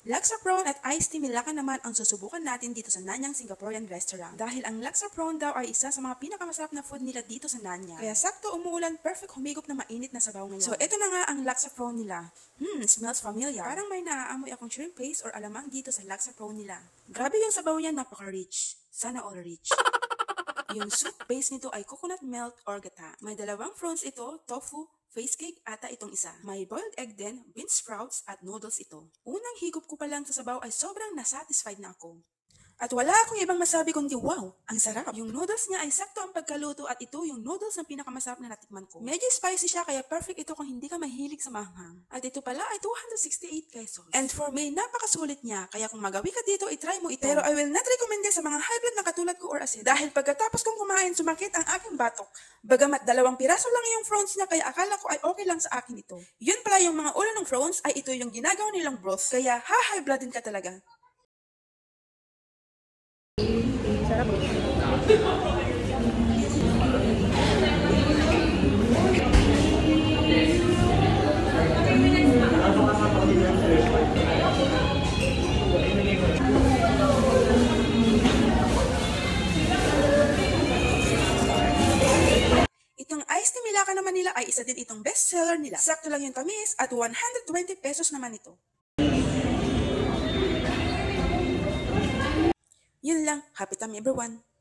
Laksa prawn at iced tea Milaka naman ang susubukan natin dito sa Nanyang Singaporean Restaurant. Dahil ang laksa prawn daw ay isa sa mga pinakamasarap na food nila dito sa Nanyang. Kaya sakto umuulan, perfect humigop na mainit na sabaw ngayon. So eto na nga ang laksa prawn nila. Smells familiar. Parang may naaamoy akong shrimp paste or alamang dito sa laksa prawn nila. Grabe yung sabaw niya, napaka-rich. Sana all rich. Yung soup base nito ay coconut milk or gata. May dalawang prawns ito, tofu, face cake ata itong isa. May boiled egg din, bean sprouts at noodles ito. Unang higop ko pa lang sa sabaw ay sobrang nasatisfied na ako. At wala akong ibang masabi kundi wow, ang sarap. Yung noodles niya ay sakto ang pagkaluto at ito yung noodles na pinakamasarap na natikman ko. Medyo spicy siya kaya perfect ito kung hindi ka mahilig sa maanghang. At ito pala ay 268 pesos. And for me, napakasulit niya. Kaya kung magawi ka dito, itry mo ito. Pero I will not recommend this sa mga high blood na katulad ko or acid. Dahil pagkatapos kong kumain, sumakit ang aking batok. Bagamat 2 piraso lang yung prawns niya kaya akala ko ay okay lang sa akin ito. Yun pala yung mga ulo ng prawns ay ito yung ginagawa nilang broth. Kaya high blood din ka talaga. Sarap. Itong iced tea Milaka naman nila ay isa din itong bestseller nila. Sakto lang yung tamis at 120 pesos naman ito. Yun lang. Happy time everyone!